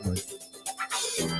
Right.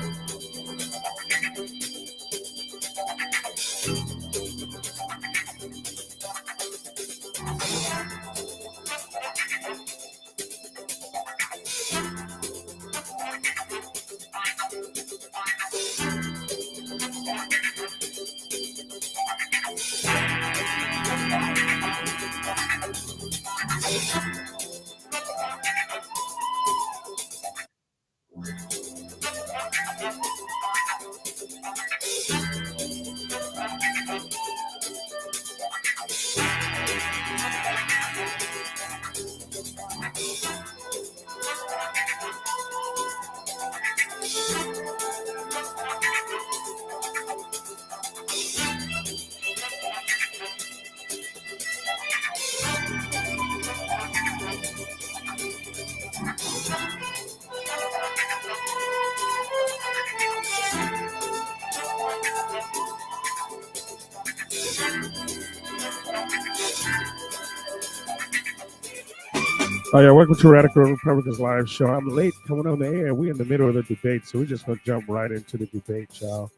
Oh yeah, welcome to Radical Republicans Live Show. I'm late coming on the air. We're in the middle of the debate, so we're just gonna jump right into the debate, y'all.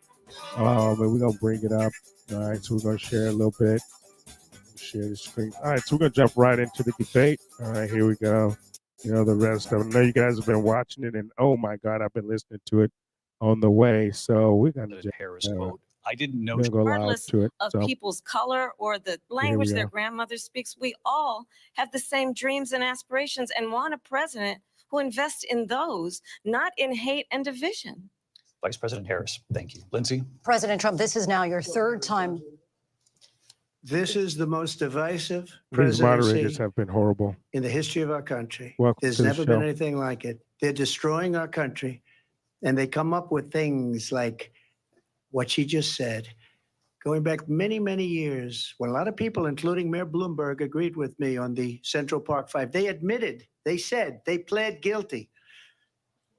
And we're gonna bring it up. All right, so we're gonna share a little bit. Share the screen. All right, so we're gonna jump right into the debate. All right, here we go. You know, the rest of them. I know you guys have been watching it, and oh my God, I've been listening to it on the way. So we're gonna just Harris quote. I didn't know. go live Regardless to it. of So people's color or the language their go. grandmother speaks, we all have the same dreams and aspirations and want a president who invests in those, not in hate and division. Vice President Harris, thank you. Lindsay? President Trump, this is now your third time. This is the most divisive These moderators presidency have been horrible. in the history of our country. Welcome There's to the never been show. anything like it. They're destroying our country, and they come up with things like what she just said. Going back many, many years, when a lot of people, including Mayor Bloomberg, agreed with me on the Central Park Five, they admitted, they said, they pled guilty.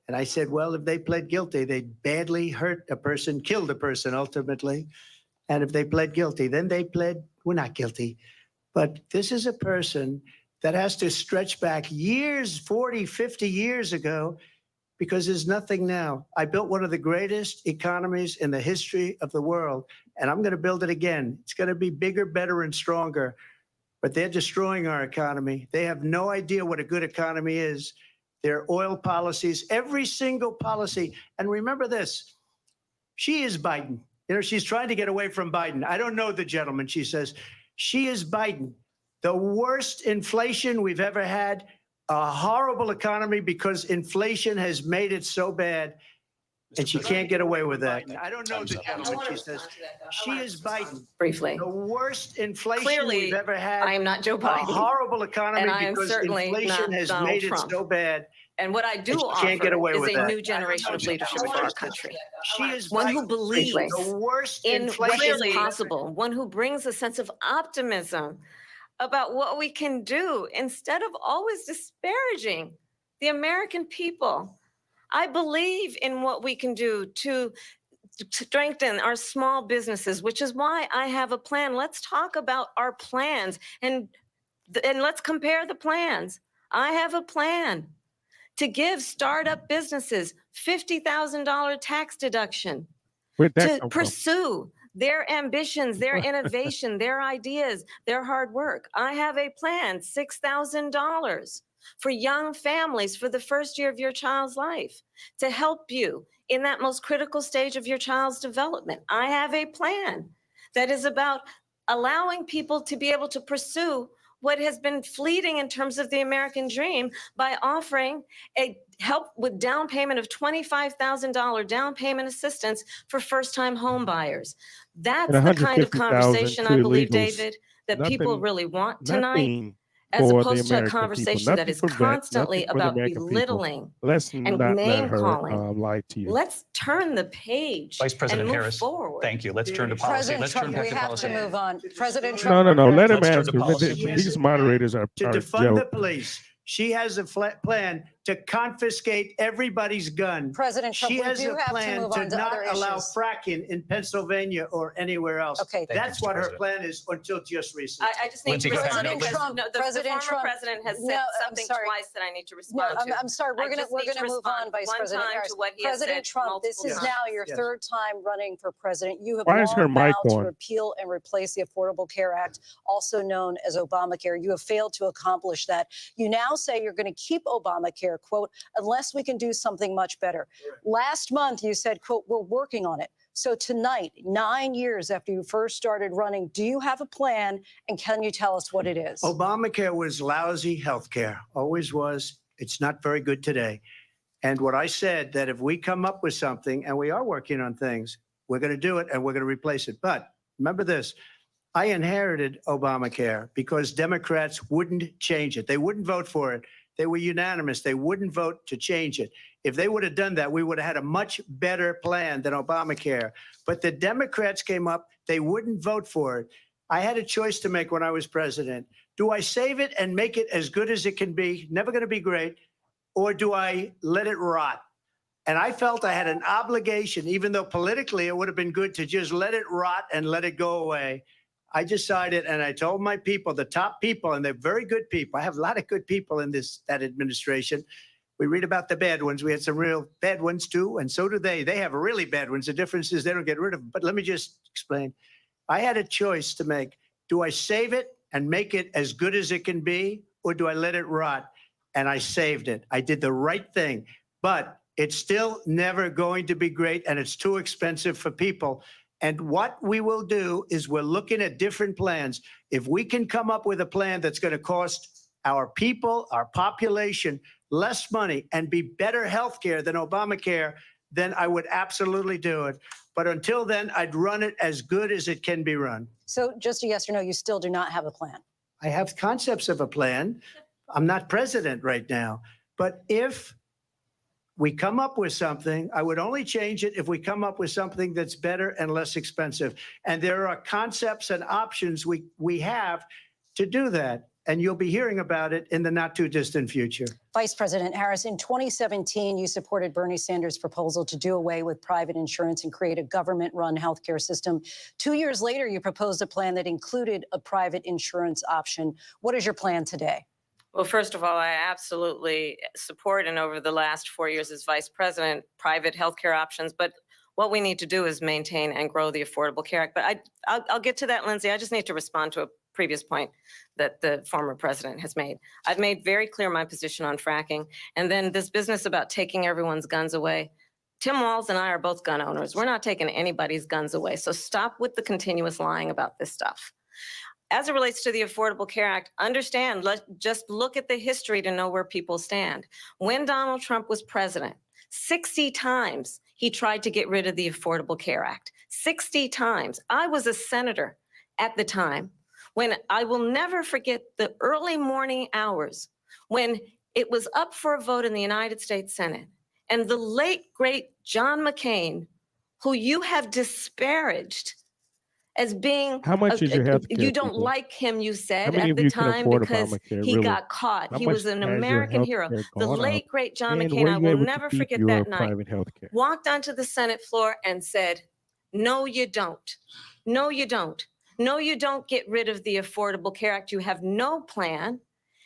And I said, well, if they pled guilty, they badly hurt a person, killed a person ultimately. And if they pled guilty, then they pled, we're not guilty. But this is a person that has to stretch back years, 40, 50 years ago, because there's nothing now. I built one of the greatest economies in the history of the world, and I'm going to build it again. It's going to be bigger, better, and stronger. But they're destroying our economy. They have no idea what a good economy is. Their oil policies, every single policy. And remember this, she is Biden. You know, she's trying to get away from Biden. I don't know the gentleman, she says. She is Biden. The worst inflation we've ever had, a horrible economy because inflation has made it so bad, and she can't get away with that. I don't know the gentleman, she says. She is Biden. Briefly. The worst inflation Clearly, we've ever had. I am not Joe A Biden. horrible economy And I am because certainly inflation not has Donald made Trump. it so bad. And what I do And she offer can't get away is with a that. new generation of leadership for our country. She is One who Biden. believes The worst in what inflation is possible, one who brings a sense of optimism about what we can do instead of always disparaging the American people. I believe in what we can do to strengthen our small businesses, which is why I have a plan. Let's talk about our plans and let's compare the plans. I have a plan to give startup businesses $50,000 tax deduction Where'd that to come from? pursue their ambitions, their innovation, their ideas, their hard work. I have a plan, $6,000 for young families for the first year of your child's life to help you in that most critical stage of your child's development. I have a plan that is about allowing people to be able to pursue what has been fleeting in terms of the American dream by offering a help with down payment of $25,000 down payment assistance for first-time home buyers. That's And the kind of 150,000 conversation to I believe, illegals. David, that people Nothing- really want tonight, Nothing as for the opposed to a American people. conversation that Nothing is for vets, constantly nothing for the about American people. belittling. Let's and not let name her calling. lie to you. Let's turn the page Vice President and move Harris, forward. thank you. Let's turn to policy. President Let's Trump, turn back we to have policy. to move on. President Trump. No. Let him Let's turn answer. to policy, please. These moderators are to defund the joke. police. She has a plan to confiscate everybody's gun. President Trump, She we has do a have to plan move to on to not other allow issues. fracking in Pennsylvania or anywhere else. Okay. Thank you, That's Mr. what her President. plan is until just recently. I just need Lindsay, to go ahead. respond President because Trump- the President former Trump- president has No, said I'm something sorry. twice that I need to No, respond to. I'm sorry. I We're just gonna need to move on, respond Vice one President time Harris. to what he has President said Trump, this multiple is times. now your Yes. third time running for president. You have Why is her long mic vowed to on? repeal and replace the Affordable Care Act, also known as Obamacare. You have failed to accomplish that. You now say you're going to keep Obamacare, quote, unless we can do something much better. Correct. Last month, you said, quote, we're working on it. So tonight, 9 years after you first started running, do you have a plan, and can you tell us what it is? Obamacare was lousy health care, always was. It's not very good today. And what I said, that if we come up with something, and we are working on things, we're going to do it and we're going to replace it. But remember this, I inherited Obamacare because Democrats wouldn't change it. They wouldn't vote for it. They were unanimous. They wouldn't vote to change it. If they would have done that, we would have had a much better plan than Obamacare. But the Democrats came up, they wouldn't vote for it. I had a choice to make when I was president. Do I save it and make it as good as it can be, never going to be great, or do I let it rot? And I felt I had an obligation, even though politically it would have been good to just let it rot and let it go away. I decided, and I told my people, the top people, and they're very good people. I have a lot of good people in that administration. We read about the bad ones. We had some real bad ones too, and so do they. They have really bad ones. The difference is they don't get rid of them. But let me just explain. I had a choice to make. Do I save it and make it as good as it can be, or do I let it rot? And I saved it. I did the right thing. But it's still never going to be great, and it's too expensive for people. And what we will do is we're looking at different plans. If we can come up with a plan that's going to cost our people, our population, less money and be better health care than Obamacare, then I would absolutely do it. But until then, I'd run it as good as it can be run. So just a yes or no, you still do not have a plan. I have concepts of a plan. I'm not president right now. But if we come up with something, I would only change it if we come up with something that's better and less expensive. And there are concepts and options we have to do that. And you'll be hearing about it in the not too distant future. Vice President Harris, in 2017, you supported Bernie Sanders' proposal to do away with private insurance and create a government-run healthcare system. 2 years later, you proposed a plan that included a private insurance option. What is your plan today? Well, first of all, I absolutely support, and over the last 4 years as vice president, private healthcare options. But what we need to do is maintain and grow the Affordable Care Act. But I'll get to that, Lindsay. I just need to respond to a previous point that the former president has made. I've made very clear my position on fracking. And then this business about taking everyone's guns away. Tim Walz and I are both gun owners. We're not taking anybody's guns away. So stop with the continuous lying about this stuff. As it relates to the Affordable Care Act, understand, just look at the history to know where people stand. When Donald Trump was president, 60 times he tried to get rid of the Affordable Care Act. 60 times. I was a senator at the time when I will never forget the early morning hours when it was up for a vote in the United States Senate. And the late, great John McCain, who you have disparaged as being, How much is your health care? you don't like him, you said How many at of the you can time afford because Obamacare, he really? got caught. How He much was an has your American hero. healthcare The gone late, up? great John And McCain, were I you will able to never keep forget your that night, private health care? walked onto the Senate floor and said, no, you don't. No, you don't. No, you don't get rid of the Affordable Care Act. You have no plan.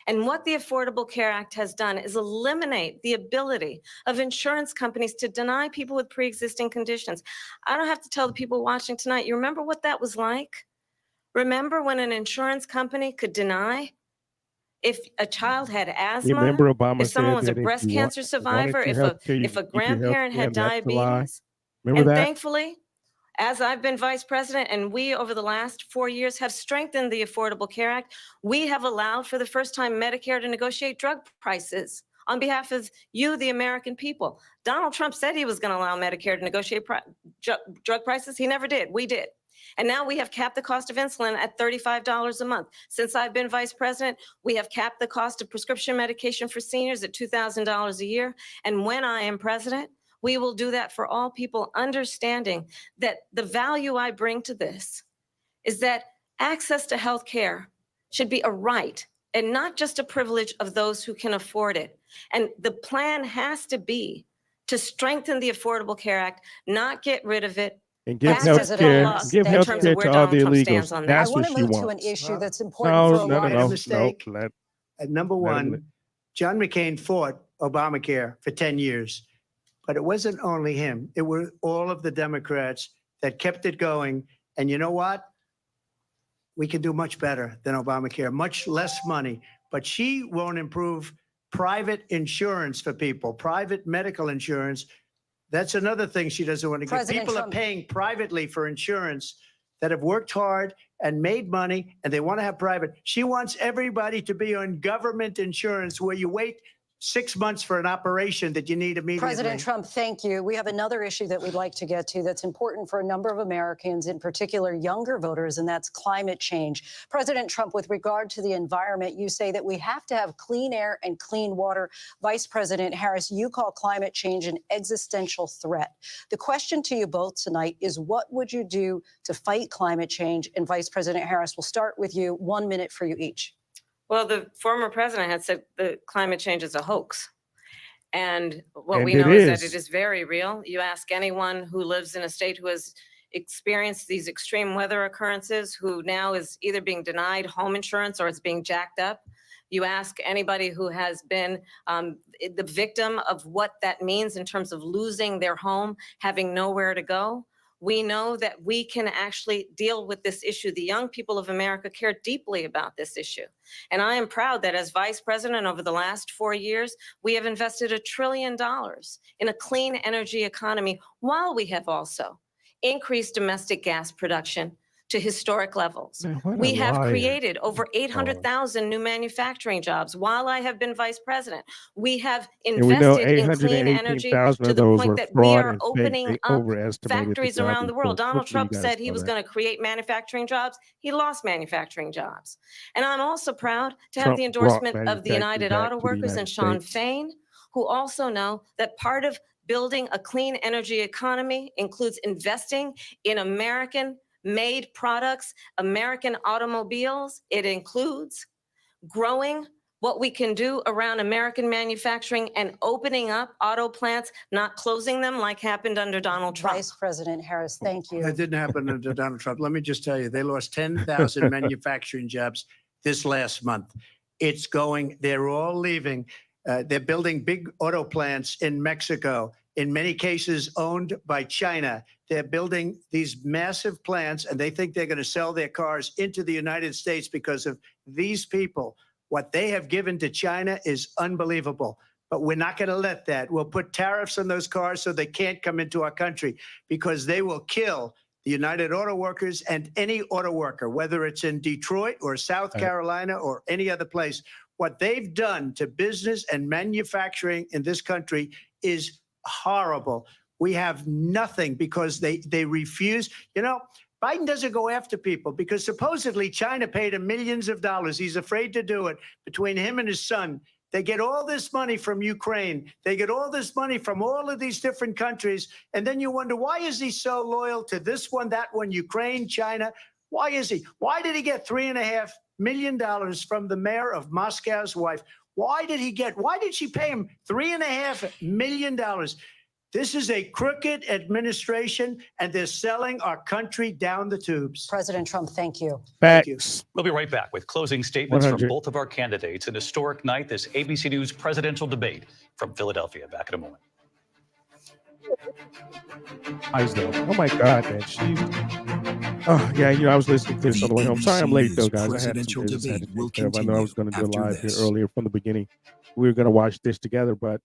And what the Affordable Care Act has done is eliminate the ability of insurance companies to deny people with pre-existing conditions. I don't have to tell the people watching tonight, you remember what that was like? Remember when an insurance company could deny if a child had asthma, Remember Obama if someone was a said that breast if you cancer wanted survivor, your health care, you if a could keep your health grandparent care, had and that's a lie. diabetes. Remember And that? thankfully, as I've been vice president and we over the last 4 years have strengthened the Affordable Care Act, we have allowed for the first time Medicare to negotiate drug prices on behalf of you, the American people. Donald Trump said he was going to allow Medicare to negotiate drug prices. He never did. We did. And now we have capped the cost of insulin at $35 a month. Since I've been vice president, we have capped the cost of prescription medication for seniors at $2,000 a year. And when I am president, we will do that for all people, understanding that the value I bring to this is that access to health care should be a right and not just a privilege of those who can afford it. And the plan has to be to strengthen the Affordable Care Act, not get rid of it. And give That's health just care, luck give in health terms care of where to all the Donald Trump stands illegals. on that. That's I what want she to move wants. to an issue that's important No, for a no, no, while. Made a no, no. mistake. Let, Number Let him one, John McCain fought Obamacare for 10 years, but it wasn't only him. It were all of the Democrats that kept it going. And you know what? We can do much better than Obamacare, much less money, but she won't improve private insurance for people, private medical insurance. That's another thing she doesn't want to get. President People Trump- are paying privately for insurance that have worked hard and made money, and they want to have private. She wants everybody to be on government insurance where you wait 6 months for an operation that you need immediately. President Trump, thank you. We have another issue that we'd like to get to that's important for a number of Americans, in particular younger voters, and that's climate change. President Trump, with regard to the environment, you say that we have to have clean air and clean water. Vice President Harris, you call climate change an existential threat. The question to you both tonight is, what would you do to fight climate change? And Vice President Harris, we'll start with you. 1 minute for you each. Well, the former president had said the climate change is a hoax. And what And we it know is that is. it is very real. You ask anyone who lives in a state who has experienced these extreme weather occurrences, who now is either being denied home insurance or it's being jacked up. You ask anybody who has been the victim of what that means in terms of losing their home, having nowhere to go. We know that we can actually deal with this issue. The young people of America care deeply about this issue. And I am proud that as vice president over the last 4 years, we have invested $1 trillion in a clean energy economy, while we have also increased domestic gas production to historic levels. Man, what a We have liar. created over 800,000 new manufacturing jobs while I have been vice president. We have And we know invested in clean energy 818,000 to of the those point were that we fraud are and fake. opening They up overestimated factories the job around the world. report. Donald Hopefully you Trump guys said he know was that. going to create manufacturing jobs. He lost manufacturing jobs. And I'm also proud to have Trump the brought endorsement of the manufacturing United back Auto to the Workers United and Sean States. Fain, who also know that part of building a clean energy economy includes investing in American-made products, American automobiles. It includes growing what we can do around American manufacturing and opening up auto plants, not closing them like happened under Donald Trump. Vice President Harris, thank you. That didn't happen under Donald Trump. Let me just tell you, they lost 10,000 manufacturing jobs this last month. It's going, they're all leaving. They're building big auto plants in Mexico, in many cases owned by China. They're building these massive plants, and they think they're going to sell their cars into the United States because of these people. What they have given to China is unbelievable. But we're not going to let that. We'll put tariffs on those cars so they can't come into our country, because they will kill the United Auto Workers and any auto worker, whether it's in Detroit or South Carolina or any other place. What they've done to business and manufacturing in this country is horrible. We have nothing because they refuse. You know, Biden doesn't go after people because supposedly China paid him millions of dollars. He's afraid to do it. Between him and his son, they get all this money from Ukraine. They get all this money from all of these different countries. And then you wonder, why is he so loyal to this one, that one, Ukraine, China? Why is he? Why did he get $3.5 million from the mayor of Moscow's wife? Why did she pay him $3.5 million? This is a crooked administration, and they're selling our country down the tubes. President Trump, thank you. Facts. We'll be right back with closing statements from 100. both of our candidates. An historic night, this ABC News presidential debate from Philadelphia. Back in a moment. Oh my God, man. Oh, yeah, you know, I was listening to this on the way home. Sorry I'm late, though, guys. I had some business I had to take care of. I know I was going to do a live here earlier from the beginning. We were going to watch this together, but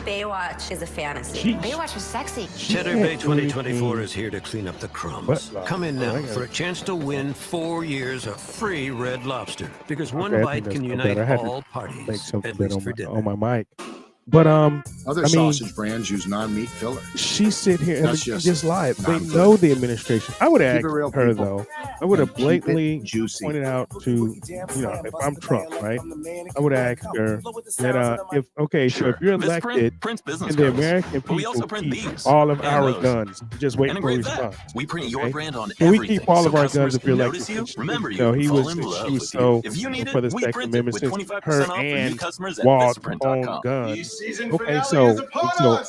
Baywatch is a fantasy. Sheesh. Baywatch is sexy. Cheddar Bay 2024 is here to clean up the crumbs. What? Come in Oh, now I got for a it. chance to win 4 years of free Red Lobster. Because one Okay, I bite think can that's unite better. I had to all make parties, something at better least for dinner. on my mic. But Other I mean, sausage brands use non-meat filler. she sit here and That's she just just lied. They not good. know the administration. I would have Keep it asked real, her people, though. I would have and keep it blatantly juicy. pointed out to, if I'm Trump, right? I would have asked her that if so Sure. if you're Miss Print elected prints business and the cards. American But we also people print keep these all of and our those. guns, just waiting And for a engrave that. response. We print your Okay? brand on Can we everything. keep all so of our guns customers if you're can elected? notice you, remember you, No, and he fall was in love she was with so you. If you need for it, the we Second print it Amendment with since 25% her off for new and customers at Walt vistaprint.com. own guns. Okay, so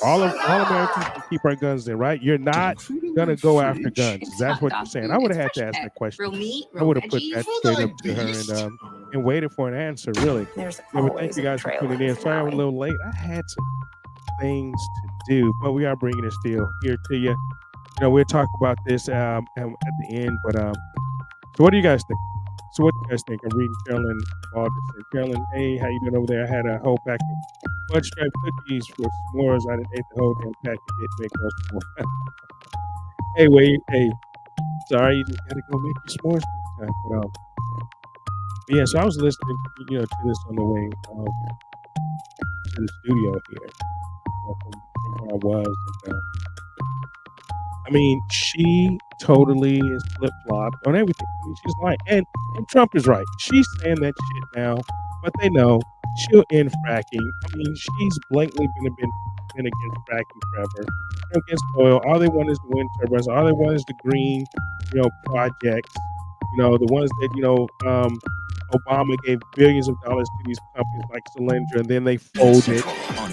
all Americans can keep our guns then, right? You're not gonna go after guns. That's what you're saying. I would have had to ask that question. meat, I would have put that straight up to her and waited for an answer, really. There's Yeah, but thank you guys for tuning in. Sorry I'm a little late. I had some things to do, but we are bringing it still here to you. We'll talk about this at the end. But so what do you guys think? So what do you guys think? I'm reading Carolyn Alderson. Carolyn, hey, how you doing over there? I had a whole pack of fudge stripe cookies for s'mores. I didn't eat the whole damn pack. It didn't make no s'mores. Hey, wait, hey, sorry, you just gotta go make your s'mores next time. But yeah, so I was listening, to this on the way to the studio here, from where I was. And, I mean, she totally is flip flopped on everything. I mean, she's lying, and Trump is right. She's saying that shit now, but they know she'll end fracking. I mean, she's blatantly been against fracking forever, against oil. All they want is the wind turbines. All they want is the green, projects. The ones that Obama gave billions of dollars to these companies like Solyndra, and then they folded.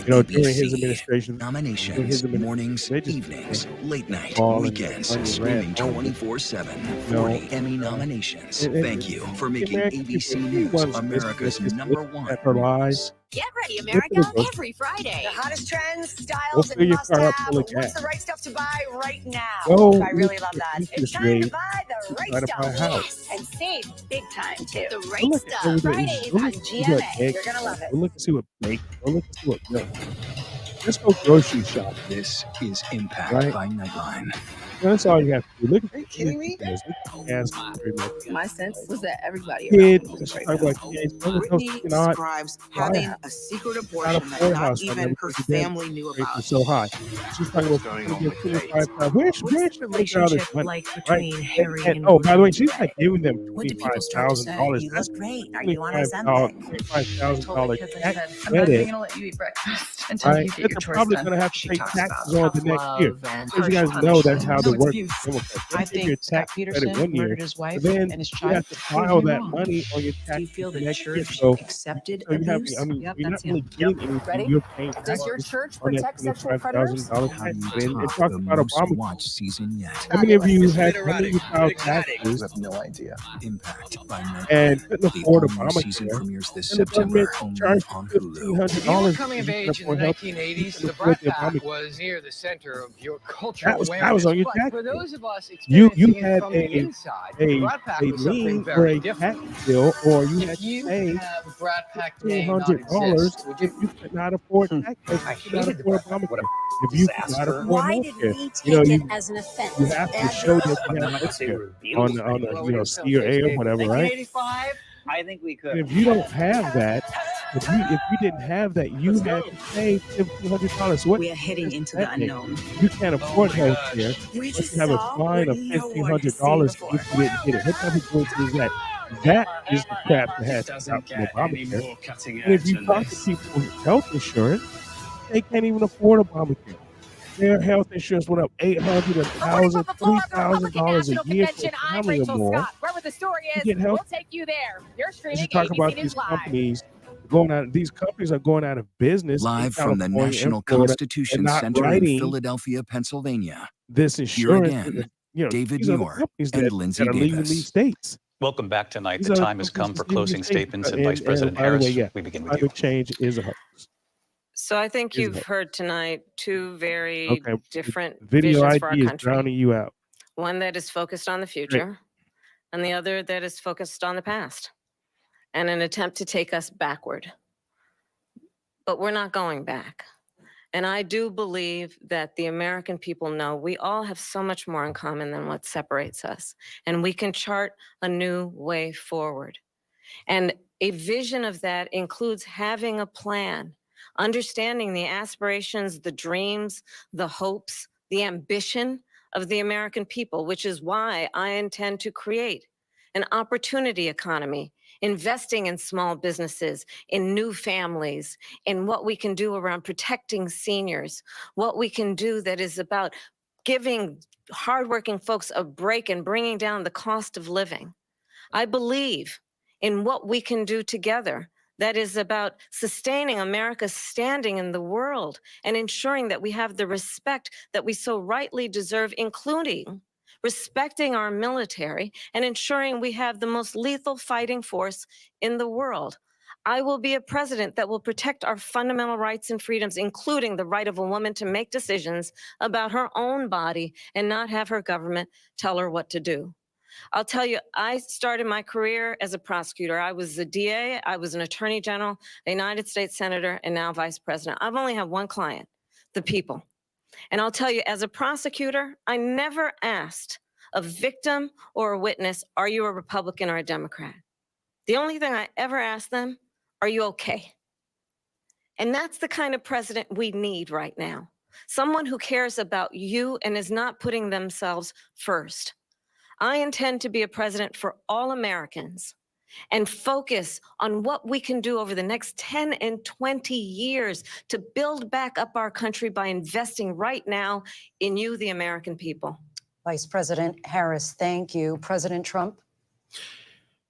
During his administration. Nominations, mornings, they just evenings, late night, all in weekends, the onion streaming rat. 24/7. No. 40 Emmy nominations. And- Thank you for making American ABC people, News everyone's America's listening to number one. at her lies. Get ready, America, America, every Friday. The hottest trends, styles, Go and fill your car up must-have. full of What's gas. the right stuff to buy right now? Go I really look love at that. interest It's time to rate buy the try right to buy a stuff. house. And save big time, too. The Go right look at stuff. everything. Fridays Go on look and see what GMA. eggs. You're going to love it. Go look and see what bacon. Go look and see what milk. Let's go grocery shop. This is Impact Right. by Nightline. That's all you have to do. Look at Are you kidding me? My sense was that everybody kids. around me Let's was talk about kids. Britney Cannot describes buy having a a secret not abortion afford that a not house. even her family knew Rates about. are so high. She's talking about $25,000. Where should they get all this money? like Right? And oh, by the way, she's not giving them $25,000. That's great. Are you on a $25,000 Kids, I tax said, I'm not credit. even gonna let you eat breakfast until Right? you get That your they're chores probably done. going to have to She pay talks taxes about on the next year. tough love and Because you guys harsh know that's punishment. how No, the it's work abuse. Democrats. I They give you a think Scott tax credit Peterson 1 year, murdered his wife but then and his you child. have to Proves file me that wrong. money on your Do you tax feel the the next year. church So accepted you have, abuse? I mean, Yep, you're not that's really him. getting anything. Ready? You're paying Does your taxes church on that protect sexual predators? $25,000 How tax do you credit. And top talk the about most Obamacare. watched season yet? How many of you Fabulous. had how many of you filed taxes have no idea. Impact by Nightline. and couldn't The afford all-new season Obamacare? premieres this And the government September only charged on you Hulu. $1,500 If you were coming of you age in the couldn't afford health. 1980s, You the couldn't Brat afford the Pack Obamacare. was near the center of your cultural That was awareness. on your But tax for bill. those of us You experiencing it had from the a inside, the Brat Pack was something lien or very a different. tax bill, or you had If to you pay have Brat Pack Day not $1,500 exist, would if you? you could not afford tax. If I you could not hated the afford Brat Pack. What a Obamacare. If you could not disaster. afford Why did healthcare, we you know take it you as an offense? you have to show that you have I'm not gonna say healthcare revealed. on the Well, we didn't sell C or A or newspapers. whatever, right? 1985, I think we could. And if you don't have that, if you didn't have that, you had to pay $1,500. So what We are heading does into the that mean? unknown. You can't afford my health gosh. care. We Once just you have a saw fine what of no one has $1,500 seen if you didn't get it. What type of bullshit is that? That is the crap that has to stop from Obamacare. And if you talk to people with health insurance, they can't even afford Obamacare. Their health insurance went up $800, $1,000, $3,000 a year for a family or more. Wherever the story To get health. take you there. You're You should talk about these companies going out. These companies are going out of business in Live from the California and National Florida Constitution and not Center in writing Philadelphia, Pennsylvania. this Here insurance. again, You know, David these are the Muir companies and that Lindsay are leaving Davis. these states. Welcome back tonight. These The are time has come companies for that's leaving closing these states. statements, and Vice President by the Harris, way, yeah, we begin with you. climate change is a hoax. So I think Is you've it? heard tonight two very Okay, different video visions for our ID is country. drowning you out. One that is focused on the future, and the other that is focused on the past, and an attempt to take us backward. But we're not going back. And I do believe that the American people know we all have so much more in common than what separates us. And we can chart a new way forward. And a vision of that includes having a plan, understanding the aspirations, the dreams, the hopes, the ambition of the American people, which is why I intend to create an opportunity economy, investing in small businesses, in new families, in what we can do around protecting seniors, what we can do that is about giving hardworking folks a break and bringing down the cost of living. I believe in what we can do together that is about sustaining America's standing in the world and ensuring that we have the respect that we so rightly deserve, including respecting our military and ensuring we have the most lethal fighting force in the world. I will be a president that will protect our fundamental rights and freedoms, including the right of a woman to make decisions about her own body and not have her government tell her what to do. I'll tell you, I started my career as a prosecutor. I was a DA, I was an attorney general, a United States senator, and now vice president. I've only had one client, the people. And I'll tell you, as a prosecutor, I never asked a victim or a witness, are you a Republican or a Democrat? The only thing I ever asked them, are you okay? And that's the kind of president we need right now. Someone who cares about you and is not putting themselves first. I intend to be a president for all Americans and focus on what we can do over the next 10 and 20 years to build back up our country by investing right now in you, the American people. Vice President Harris, thank you. President Trump?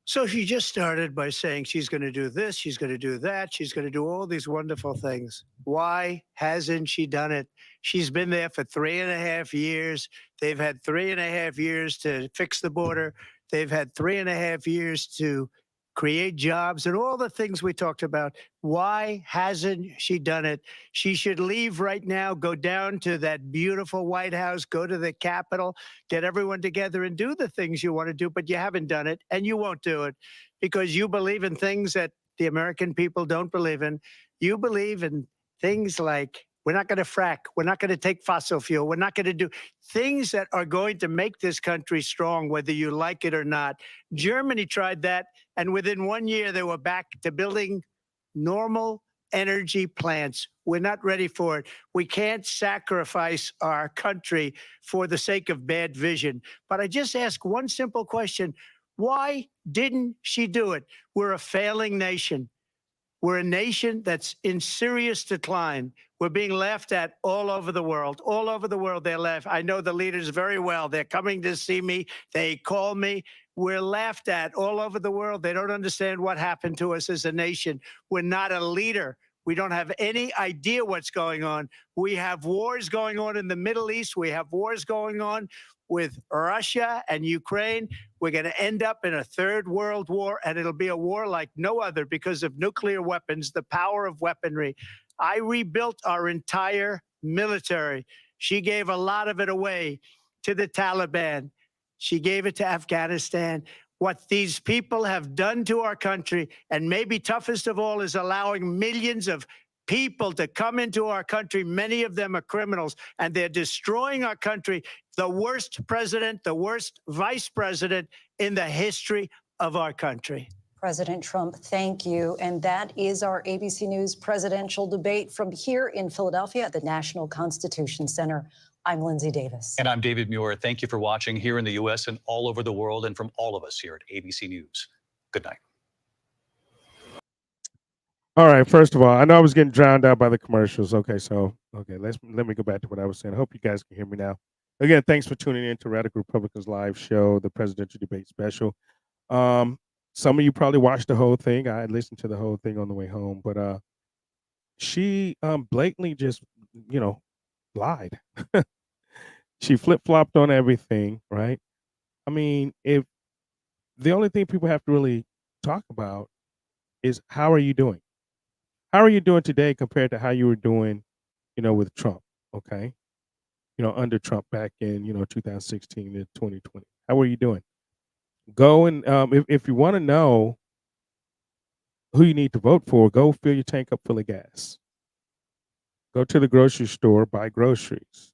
So she just started by saying she's going to do this, she's going to do that, she's going to do all these wonderful things. Why hasn't she done it? She's been there for 3.5 years. They've had 3.5 years to fix the border. They've had 3.5 years to create jobs and all the things we talked about. Why hasn't she done it? She should leave right now, go down to that beautiful White House, go to the Capitol, get everyone together and do the things you want to do, but you haven't done it and you won't do it because you believe in things that the American people don't believe in. You believe in things like we're not going to frack. We're not going to take fossil fuel. We're not going to do things that are going to make this country strong, whether you like it or not. Germany tried that, and within 1 year, they were back to building normal energy plants. We're not ready for it. We can't sacrifice our country for the sake of bad vision. But I just ask one simple question. Why didn't she do it? We're a failing nation. We're a nation that's in serious decline. We're being laughed at all over the world. All over the world, they're laughed. I know the leaders very well. They're coming to see me. They call me. We're laughed at all over the world. They don't understand what happened to us as a nation. We're not a leader. We don't have any idea what's going on. We have wars going on in the Middle East. We have wars going on with Russia and Ukraine. We're going to end up in a third world war, and it'll be a war like no other because of nuclear weapons, the power of weaponry. I rebuilt our entire military. She gave a lot of it away to the Taliban. She gave it to Afghanistan. What these people have done to our country, and maybe toughest of all, is allowing millions of people to come into our country. Many of them are criminals, and they're destroying our country. The worst president, the worst vice president in the history of our country. President Trump, thank you. And that is our ABC News presidential debate from here in Philadelphia at the National Constitution Center. I'm Lindsay Davis. And I'm David Muir. Thank you for watching here in the U.S. and all over the world, and from all of us here at ABC News. Good night. All right. First of all, I know I was getting drowned out by the commercials. Okay, let me go back to what I was saying. I hope you guys can hear me now. Again, thanks for tuning in to Radical Republicans Live Show, the presidential debate special. Some of you probably watched the whole thing. I listened to the whole thing on the way home, but she blatantly just, lied. She flip-flopped on everything, right? I mean, if the only thing people have to really talk about is how are you doing? How are you doing today compared to how you were doing, with Trump, okay? Under Trump back in, 2016 to 2020. How are you doing? Go and if you want to know who you need to vote for, go fill your tank up full of gas. Go to the grocery store, buy groceries.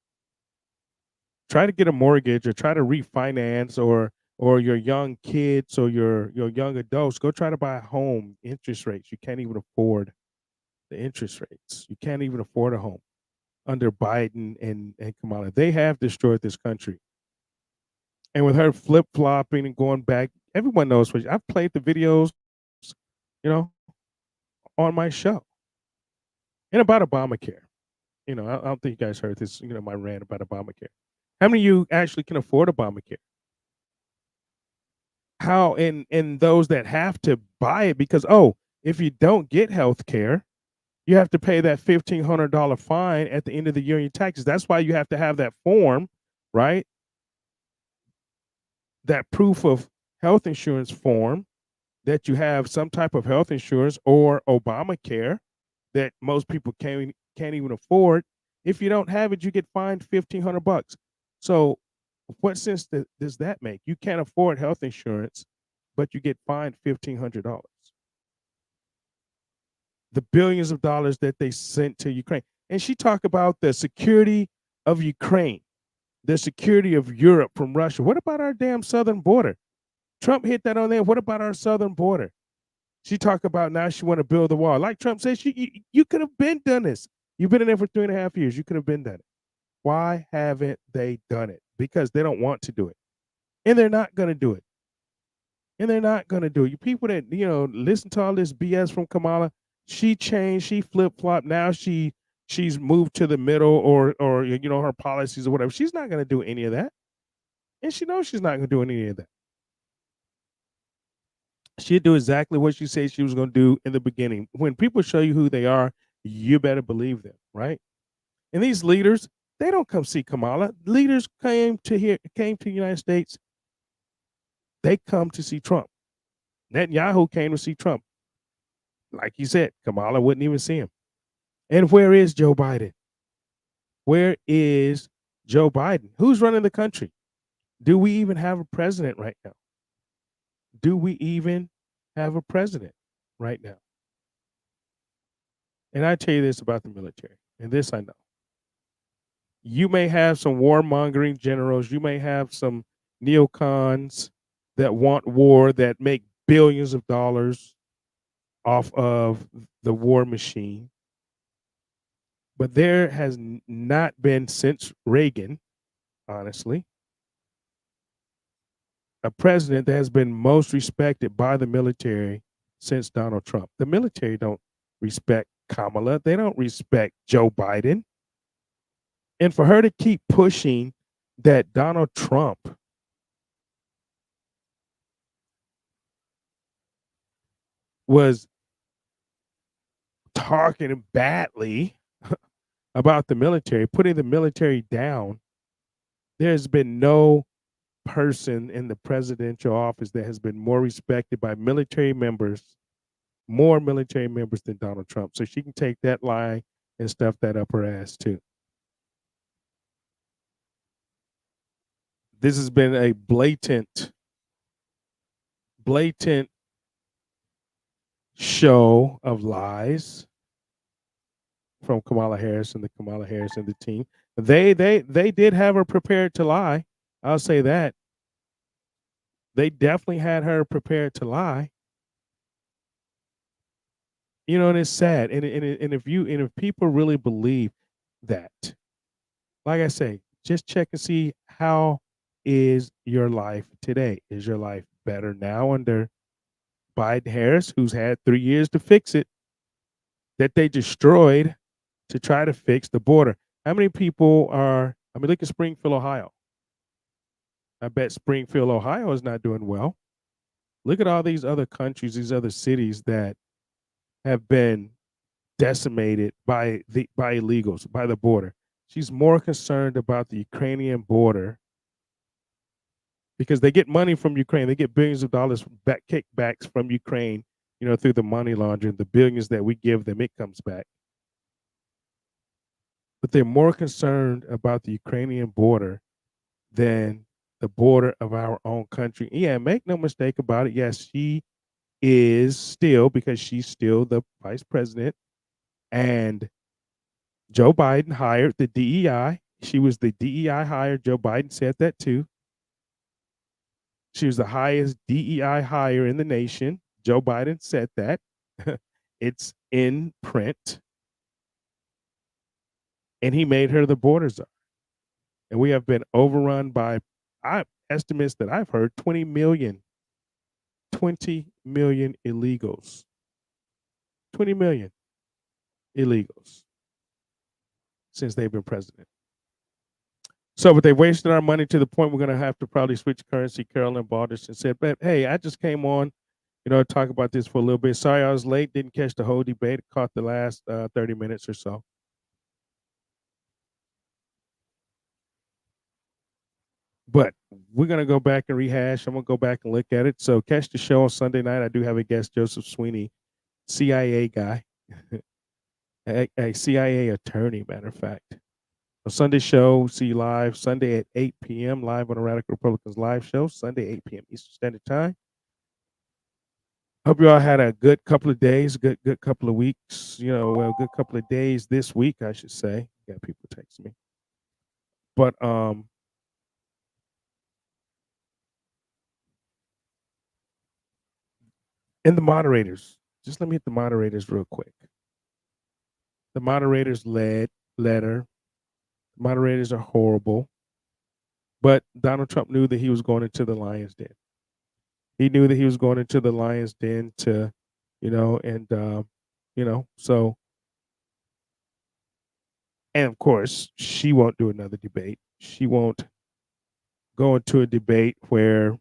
Try to get a mortgage or try to refinance, or your young kids or your young adults, go try to buy a home. Interest rates you can't even afford. the interest rates. You can't even afford a home under Biden and Kamala. They have destroyed this country. And with her flip flopping and going back, everyone knows what I've played the videos, you know, on my show. And about Obamacare. You know, I don't think you guys heard this, you know, my rant about Obamacare. How many of you actually can afford Obamacare? How and those that have to buy it because, oh, if you don't get health care, you have to pay that $1,500 fine at the end of the year in your taxes. That's why you have to have that form, right? That proof of health insurance form that you have some type of health insurance or Obamacare that most people can't even afford. If you don't have it, you get fined $1,500. So what sense does that make? You can't afford health insurance, but you get fined $1,500. The billions of dollars that they sent to Ukraine. And she talked about the security of Ukraine, the security of Europe from Russia. What about our damn southern border? Trump hit that on there. What about our southern border? She talked about now she want to build the wall. Like Trump said, you could have been done this. You've been in there for 3.5 years. You could have been done it. Why haven't they done it? Because they don't want to do it. And they're not going to do it. And they're not going to do it. You people that, you know, listen to all this BS from Kamala, she changed, she flip-flopped. Now she's moved to the middle or you know, her policies or whatever. She's not going to do any of that. And she knows she's not going to do any of that. She'd do exactly what she said she was going to do in the beginning. When people show you who they are, you better believe them, right? And these leaders, they don't come see Kamala. Leaders came to the United States. They come to see Trump. Netanyahu came to see Trump. Like you said, Kamala wouldn't even see him. And where is Joe Biden? Where is Joe Biden? Who's running the country? Do we even have a president right now? Do we even have a president right now? And I tell you this about the military, and this I know. You may have some warmongering generals. You may have some neocons that want war, that make billions of dollars off of the war machine. But there has not been, since Reagan, honestly, a president that has been most respected by the military since Donald Trump. The military don't respect Kamala. They don't respect Joe Biden. And for her to keep pushing that Donald Trump was talking badly about the military, putting the military down, there's been no person in the presidential office that has been more respected by military members, more military members than Donald Trump. So she can take that lie and stuff that up her ass too. This has been a blatant show of lies from Kamala Harris and the team. They did have her prepared to lie. I'll say that. They definitely had her prepared to lie. You know, and it's sad. And if people really believe that, like I say, just check and see how is your life today. Is your life better now under Biden Harris, who's had 3 years to fix it, that they destroyed to try to fix the border? How many people are, I mean, look at Springfield, Ohio. I bet Springfield, Ohio is not doing well. Look at all these other countries, these other cities that have been decimated by illegals, by the border. She's more concerned about the Ukrainian border because they get money from Ukraine. They get billions of dollars back kickbacks from Ukraine, you know, through the money laundering, the billions that we give them, it comes back. But they're more concerned about the Ukrainian border than the border of our own country. Yeah, make no mistake about it. Yes, she is still, because she's still the vice president, and Joe Biden hired the DEI. She was the DEI hire. Joe Biden said that too. She was the highest DEI hire in the nation. Joe Biden said that. It's in print, and he made her the border czar. And we have been overrun by estimates that I've heard 20 million illegals. 20 million illegals since they've been president. So, but they wasted our money to the point we're going to have to probably switch currency. Carolyn Balderson said, but hey, I just came on, to talk about this for a little bit. Sorry I was late, didn't catch the whole debate, caught the last 30 minutes or so. But we're going to go back and rehash. I'm going to go back and look at it. So catch the show on Sunday night. I do have a guest, Joseph Sweeney, CIA guy, a CIA attorney, matter of fact. A Sunday show, see you live Sunday at 8 p.m. live on the Radical Republicans live show, Sunday 8 p.m. Eastern Standard Time. Hope you all had a good couple of days, good couple of weeks, good couple of days this week, I should say. Got people text me. But and the moderators, just let me hit the moderators real quick. The moderators led her. Moderators are horrible, but Donald Trump knew that he was going into the lion's den. He knew that he was going into the lion's den to, so, and of course, she won't do another debate. She won't go into a debate where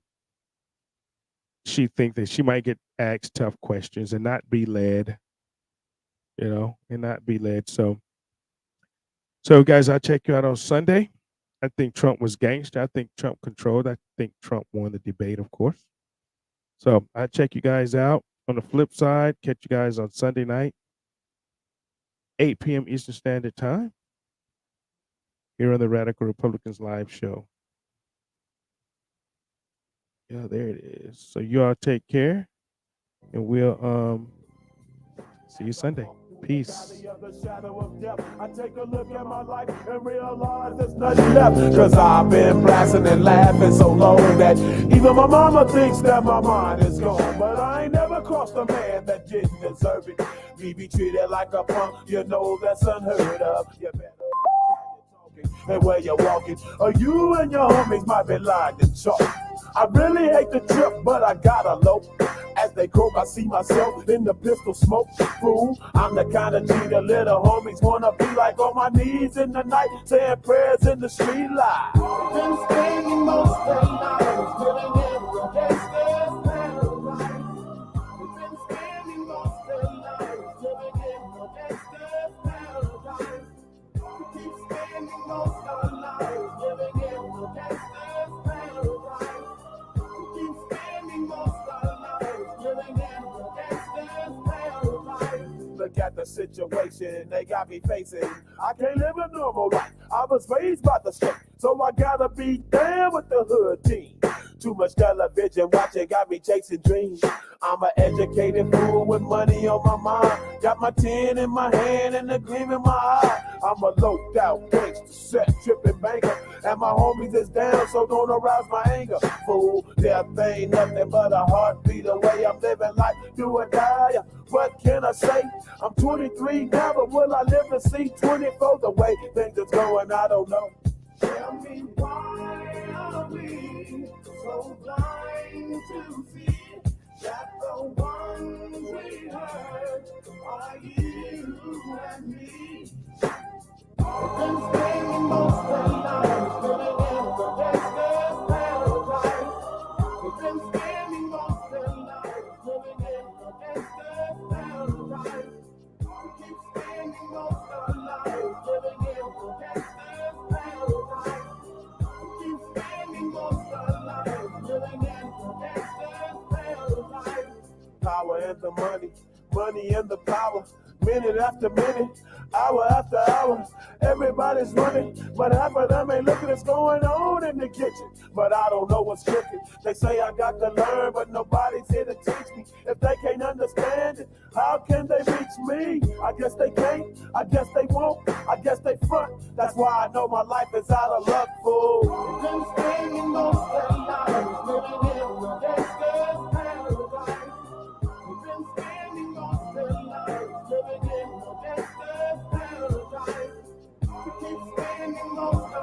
she thinks that she might get asked tough questions and not be led, and not be led. So, guys, I'll check you out on Sunday. I think Trump was gangster. I think Trump controlled. I think Trump won the debate, of course. So I'll check you guys out. On the flip side, catch you guys on Sunday night, 8 p.m. Eastern Standard Time, here on the Radical Republicans live show. Yeah, there it is. So you all take care, and we'll see you Sunday. Peace. I take a look at my life and realize there's nothing left. Cause I've been blasting and laughing so long that even my mama thinks that my mind is gone. But I ain't never crossed a man that didn't deserve it. Me be treated like a punk, that's unheard of. You better and where you're walking, or you and your homies might be lined in chalk. I really hate the trip, but I gotta low. As they croak, I see myself in the pistol smoke. Fool, I'm the kind of G the little homies wanna be like, on my knees in the night, saying prayers in the street light. Been spending most of the night living in the gangster's paradise. We've been spending most of the night living in the gangster's paradise. We keep spending most of our lives living in the gangster's paradise. We keep spending most of our lives living in the gangster's paradise. Look at the situation they got me facing. I can't live a normal life. I was raised by the street, so I gotta be down with the hood team. Too much television watching got me chasing dreams. I'm an educated fool with money on my mind. Got my 10 in my hand and a gleam in my eye. I'm a loped out gangster, set tripping banker. And my homies is down, so don't arouse my anger. Fool, death ain't nothing but a heartbeat away. I'm living life, do or die. What can I say? I'm 23 now, but will I live to see 24? The way things is going, I don't know. Tell me why are we so blind to see that the ones we hurt are you and me? We've been spending most of the night living in the gangster's paradise. We've been spending most of the night living in the gangster's paradise. We keep spending most of our lives living in the gangster's paradise. We keep spending most of our lives living in the gangster's paradise. Power and the money, money and the power. Minute after minute, hour after hour, everybody's running, but half of them ain't looking what's going on in the kitchen. But I don't know what's cooking. They say I got to learn, but nobody's here to teach me. If they can't understand it, how can they reach me? I guess they can't, I guess they won't, I guess they front. That's why I know my life is out of luck, fool. We've been spending most of the lives living in the gangster's paradise. We've been spending most of the lives living lost